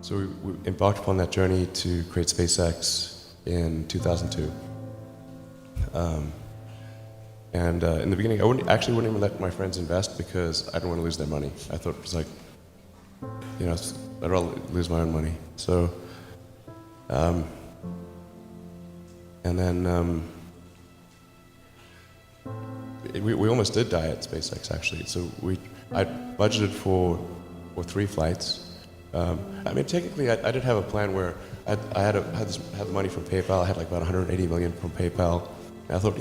So we embarked upon that journey to create SpaceX in 2002. And in the beginning, I wouldn't even let my friends invest because I didn't want to lose their money. I thought it was like, I'd rather lose my own money. So, and then we almost did die at SpaceX actually. So I budgeted for 3 flights. I mean, technically, I did have a plan where I had the money from PayPal. I had like about 180 million from PayPal. And I thought,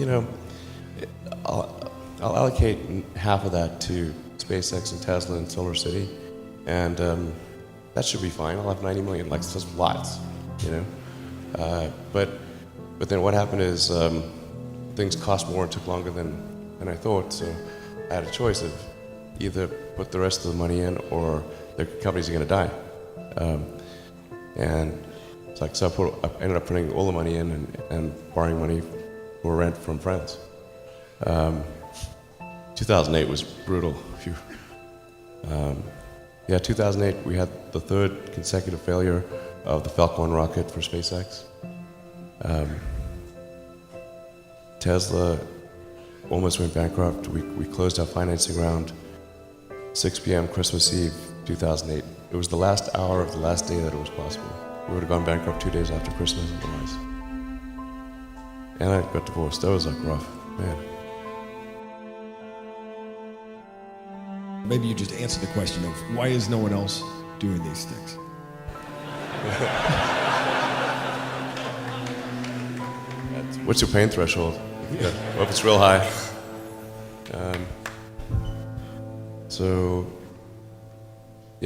I'll allocate half of that to SpaceX and Tesla and SolarCity, and that should be fine. I'll have 90 million, like just lots, But then what happened is things cost more and took longer than I thought. So I had a choice of either put the rest of the money in or the companies are going to die. And it's like, so I ended up putting all the money in and borrowing money for rent from friends. 2008 was brutal. 2008 we had the 3rd consecutive failure of the Falcon 1 rocket for SpaceX. Tesla almost went bankrupt. We closed our financing round 6 p.m. Christmas Eve 2008. It was the last hour of the last day that it was possible. We would have gone bankrupt 2 days after Christmas otherwise. And I got divorced. That was like rough, man. Maybe you just answer the question of why is no one else doing these things? What's your pain threshold? Yeah. Well, if it's real high.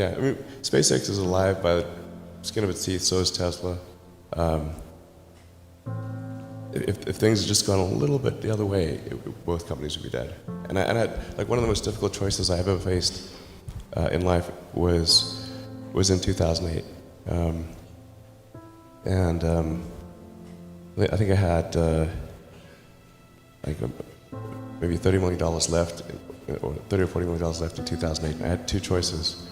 I mean, SpaceX is alive by the skin of its teeth, so is Tesla. If things had just gone a little bit the other way, both companies would be dead. And I like one of the most difficult choices I have ever faced in life was in 2008. I think I had maybe $30 million left, or $30 or $40 million left in 2008. And I had 2 choices.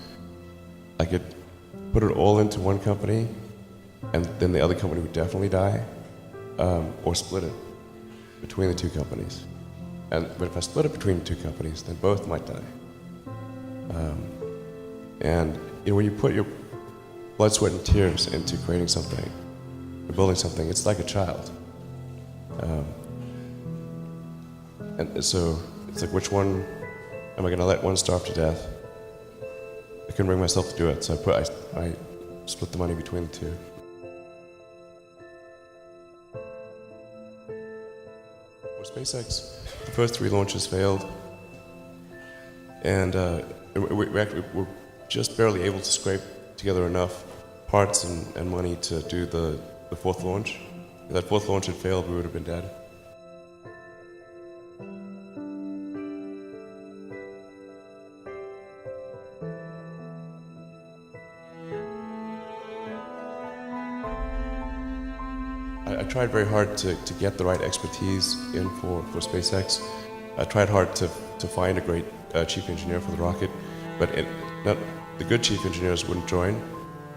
I could put it all into one company, and then the other company would definitely die, or split it between the 2 companies. But if I split it between the 2 companies, then both might die. When you put your blood, sweat, and tears into creating something, or building something, it's like a child. And so it's like, which one am I going to let one starve to death? I couldn't bring myself to do it, so I split the money between the 2. For SpaceX, the first 3 launches failed, and we're just barely able to scrape together enough parts and money to do the 4th launch. If that 4th launch had failed, we would have been dead. I tried very hard to get the right expertise in for SpaceX. I tried hard to find a great chief engineer for the rocket, but the good chief engineers wouldn't join,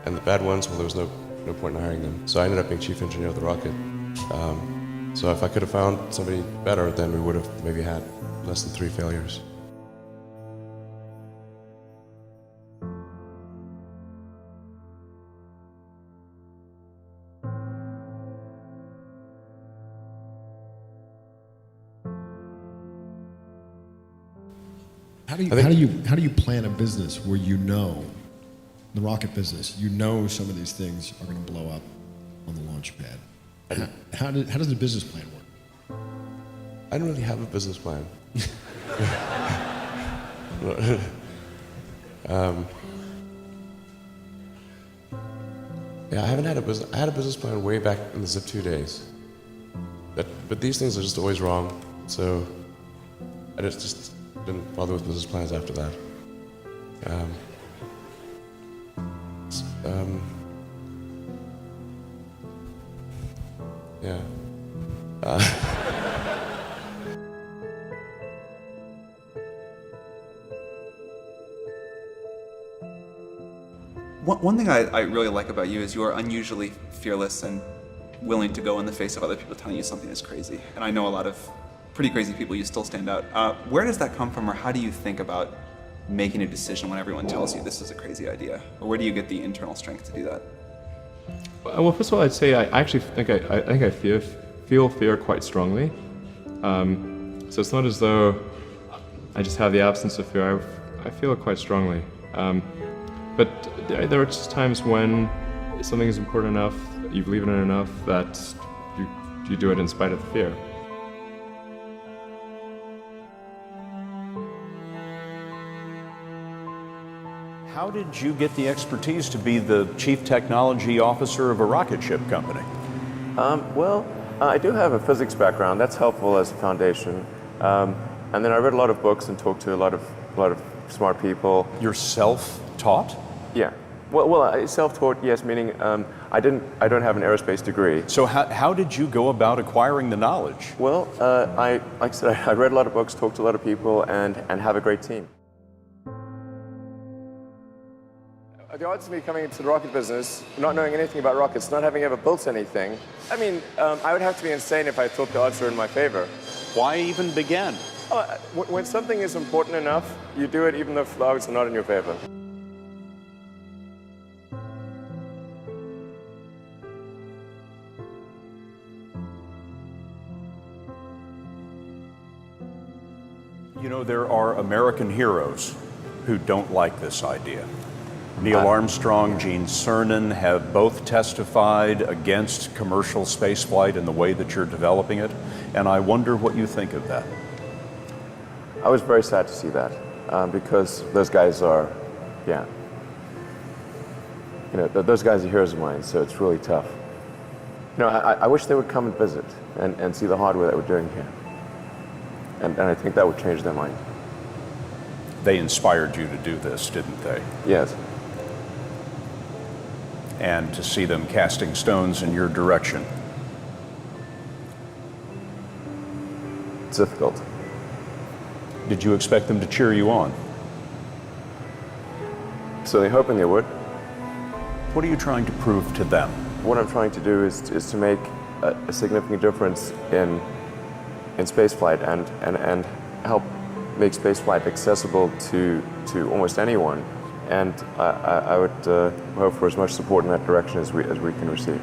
and the bad ones, well, there was no point in hiring them. So I ended up being chief engineer of the rocket. So if I could have found somebody better, then we would have maybe had less than 3 failures. How do you plan a business where the rocket business, some of these things are going to blow up on the launch pad? How does the business plan work? I don't really have a business plan. I haven't had a business. I had a business plan way back in the Zip2 days. But these things are just always wrong. So I just didn't bother with business plans after that. One thing I really like about you is you are unusually fearless and willing to go in the face of other people telling you something is crazy. And I know a lot of pretty crazy people, you still stand out. Where does that come from, or how do you think about making a decision when everyone tells you this is a crazy idea? Or where do you get the internal strength to do that? Well, first of all, I'd say I actually think I feel fear quite strongly. So it's not as though I just have the absence of fear. I feel it quite strongly. But there are just times when something is important enough, you believe in it enough, that you do it in spite of the fear. How did you get the expertise to be the chief technology officer of a rocket ship company? I do have a physics background. That's helpful as a foundation. And then I read a lot of books and talked to a lot of smart people. You're self-taught? Yeah. Well, self-taught, yes, meaning I don't have an aerospace degree. So how did you go about acquiring the knowledge? Well, like I said, I read a lot of books, talked to a lot of people, and have a great team. The odds of me coming into the rocket business, not knowing anything about rockets, not having ever built anything, I mean, I would have to be insane if I thought the odds were in my favor. Why even begin? When something is important enough, you do it even though the odds are not in your favor. You know, there are American heroes who don't like this idea. Neil Armstrong, Gene Cernan have both testified against commercial spaceflight in the way that you're developing it, and I wonder what you think of that. I was very sad to see that, because those guys are, yeah. You know, those guys are heroes of mine, so it's really tough. You know, I wish they would come and visit and see the hardware that we're doing here. And I think that would change their mind. They inspired you to do this, didn't they? Yes. And to see them casting stones in your direction. It's difficult. Did you expect them to cheer you on? So they're hoping they would. What are you trying to prove to them? What I'm trying to do is to make a significant difference in spaceflight and help make spaceflight accessible to almost anyone. And I would hope for as much support in that direction as we can receive.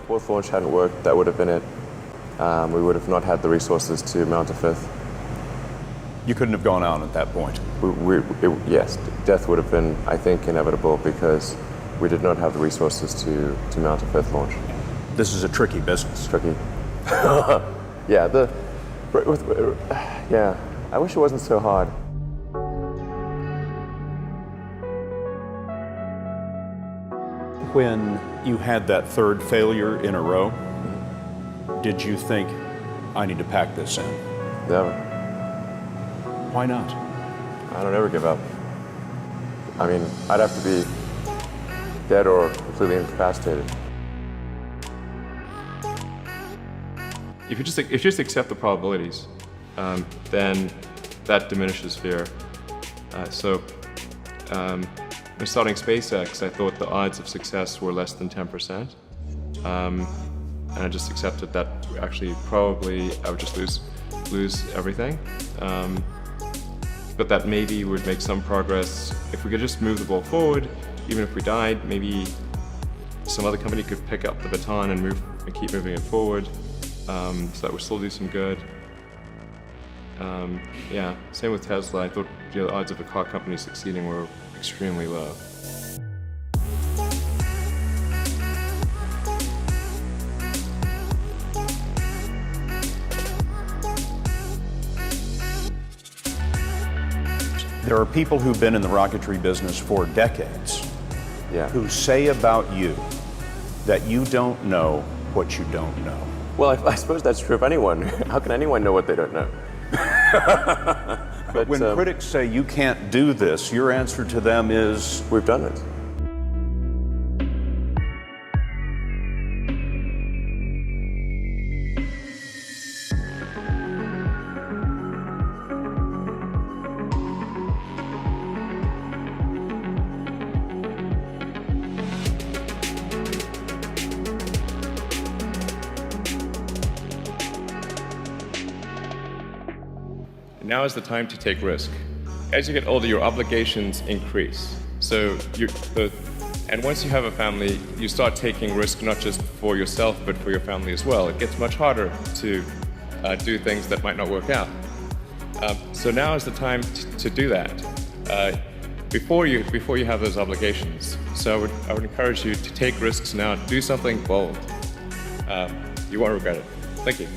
fourth launch hadn't worked, that would have been it. We would have not had the resources to mount a fifth. You couldn't have gone on at that point. Yes, death would have been, I think, inevitable because we did not have the resources to mount a fifth launch. This is a tricky business. Tricky. Yeah, yeah, I wish it wasn't so hard. When you had that third failure in a row, did you think, I need to pack this in? Never. Why not? I don't ever give up. I mean, I'd have to be dead or completely incapacitated. If you just accept the probabilities, then that diminishes fear. When starting SpaceX, I thought the odds of success were less than 10%. And I just accepted that actually probably I would just lose everything. But that maybe would make some progress. If we could just move the ball forward, even if we died, maybe some other company could pick up the baton and keep moving it forward. So that would still do some good. Yeah, same with Tesla. I thought the odds of a car company succeeding were extremely low. There are people who've been in the rocketry business for decades Yeah. who say about you that you don't know what you don't know. Well, I suppose that's true of anyone. How can anyone know what they don't know? But When critics say you can't do this, your answer to them is, we've done it. Now is the time to take risk. As you get older, your obligations increase. And once you have a family, you start taking risk not just for yourself, but for your family as well. It gets much harder to do things that might not work out. So now is the time to do that before you have those obligations. So I would encourage you to take risks now. Do something bold. You won't regret it. Thank you.